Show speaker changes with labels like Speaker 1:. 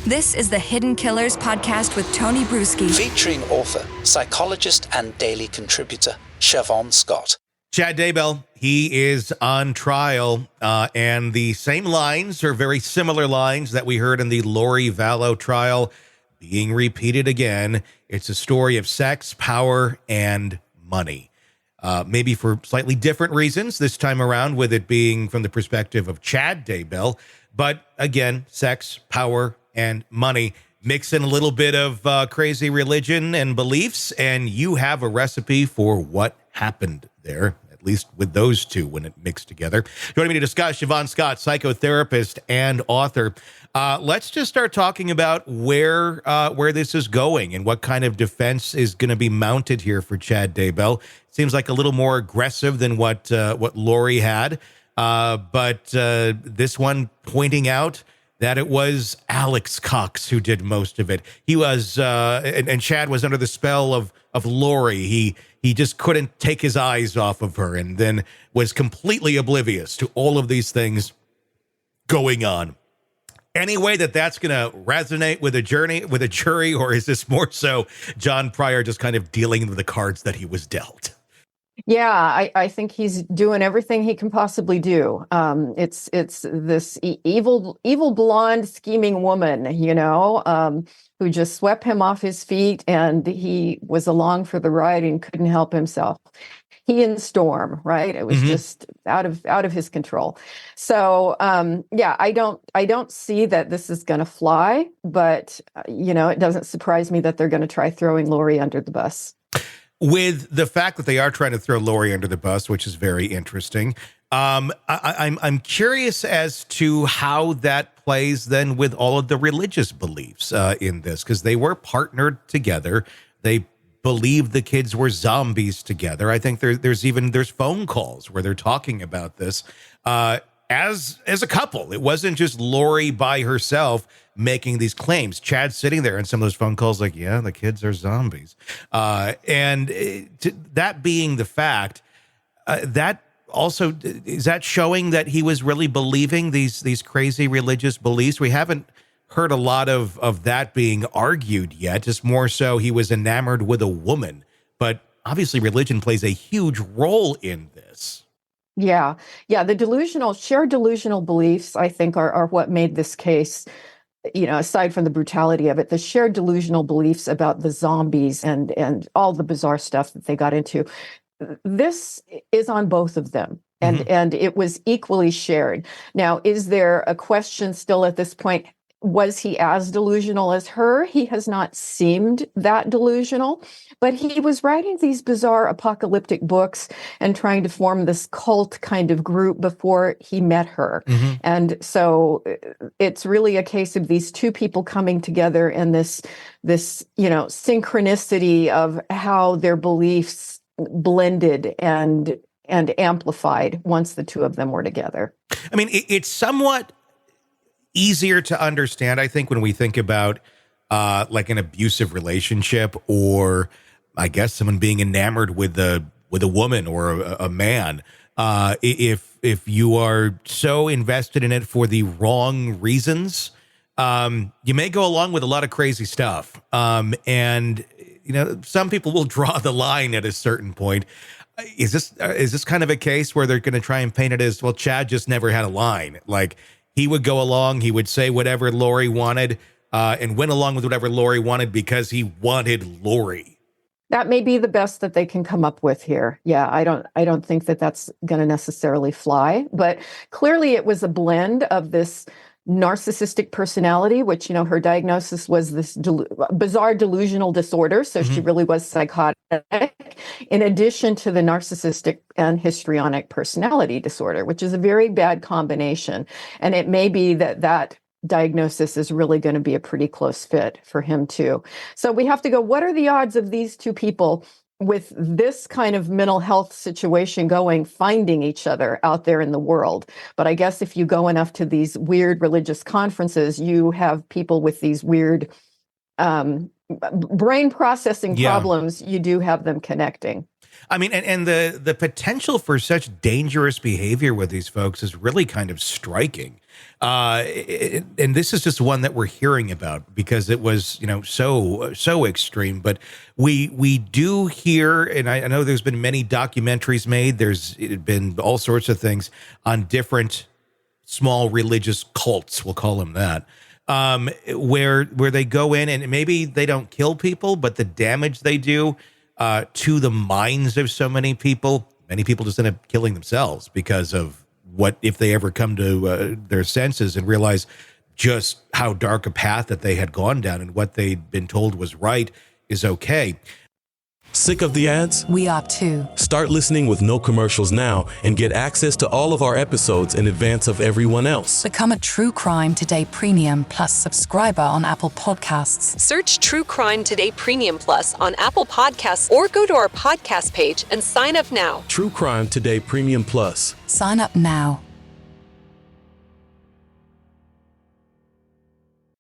Speaker 1: This is the Hidden Killers podcast with Tony Brueski.
Speaker 2: Featuring author, psychologist, and daily contributor, Shavaun Scott.
Speaker 3: Chad Daybell, he is on trial, and the same lines or very similar lines that we heard in the Lori Vallow trial being repeated again. It's a story of sex, power, and money. Maybe for slightly different reasons this time around, with it being from the perspective of Chad Daybell. But again, sex, power, and money. Mix in a little bit of crazy religion and beliefs, and you have a recipe for what happened there, at least with those two when it mixed together. Joining me to discuss, Shavaun Scott, psychotherapist and author. Let's just start talking about where this is going and what kind of defense is going to be mounted here for Chad Daybell. Seems like a little more aggressive than what Lori had, but this one pointing out that it was Alex Cox who did most of it. He was, and Chad was under the spell of Lori. He just couldn't take his eyes off of her, and then was completely oblivious to all of these things going on. Any way that's going to resonate with a jury, or is this more so John Pryor just kind of dealing with the cards that he was dealt?
Speaker 4: Yeah, I think he's doing everything he can possibly do. It's this evil blonde scheming woman, who just swept him off his feet, and he was along for the ride and couldn't help himself. He and Storm, right? It was just out of his control. So I don't see that this is going to fly, but it doesn't surprise me that they're going to try throwing Lori under the bus.
Speaker 3: With the fact that they are trying to throw Lori under the bus, which is very interesting, I'm curious as to how that plays then with all of the religious beliefs in this, because they were partnered together. They believed the kids were zombies together. I think there's phone calls where they're talking about this as a couple. It wasn't just Lori by herself making these claims. Chad sitting there in some of those phone calls like, yeah, the kids are zombies. That being the fact, that also, is that showing that he was really believing these crazy religious beliefs? We haven't heard a lot of that being argued yet. Just more so he was enamored with a woman. But obviously religion plays a huge role in this.
Speaker 4: Yeah. The shared delusional beliefs, I think, are what made this case, aside from the brutality of it, the shared delusional beliefs about the zombies and all the bizarre stuff that they got into. This is on both of them. And it was equally shared. Now, is there a question still at this point? Was he as delusional as her? He has not seemed that delusional, but he was writing these bizarre apocalyptic books and trying to form this cult kind of group before he met her. And so it's really a case of these two people coming together and this synchronicity of how their beliefs blended and amplified once the two of them were together.
Speaker 3: I mean, it's somewhat easier to understand, I think, when we think about like an abusive relationship, or I guess someone being enamored with a woman or a man. If you are so invested in it for the wrong reasons, you may go along with a lot of crazy stuff. And some people will draw the line at a certain point. Is this kind of a case where they're going to try and paint it as, well, Chad just never had a line? Like, he would go along, he would say whatever Lori wanted, and went along with whatever Lori wanted because he wanted Lori.
Speaker 4: That may be the best that they can come up with here. Yeah, I don't think that that's going to necessarily fly, but clearly it was a blend of this narcissistic personality, which, her diagnosis was this bizarre delusional disorder. So she really was psychotic, in addition to the narcissistic and histrionic personality disorder, which is a very bad combination. And it may be that diagnosis is really going to be a pretty close fit for him too. So we have to go, what are the odds of these two people with this kind of mental health situation going, finding each other out there in the world? But I guess if you go enough to these weird religious conferences, you have people with these weird brain processing
Speaker 3: Yeah.
Speaker 4: problems, you do have them connecting.
Speaker 3: I mean, and the potential for such dangerous behavior with these folks is really kind of striking. And this is just one that we're hearing about because it was, so extreme. But we do hear, and I know there's been many documentaries made. There's been all sorts of things on different small religious cults, we'll call them that, where they go in and maybe they don't kill people, but the damage they do to the minds of so many people just end up killing themselves because of what if they ever come to their senses and realize just how dark a path that they had gone down and what they'd been told was right is okay.
Speaker 5: Sick of the ads?
Speaker 1: We are too.
Speaker 5: Start listening with no commercials now and get access to all of our episodes in advance of everyone else.
Speaker 1: Become a True Crime Today Premium Plus subscriber on Apple Podcasts.
Speaker 6: Search True Crime Today Premium Plus on Apple Podcasts or go to our podcast page and sign up now.
Speaker 5: True Crime Today Premium Plus.
Speaker 1: Sign up now.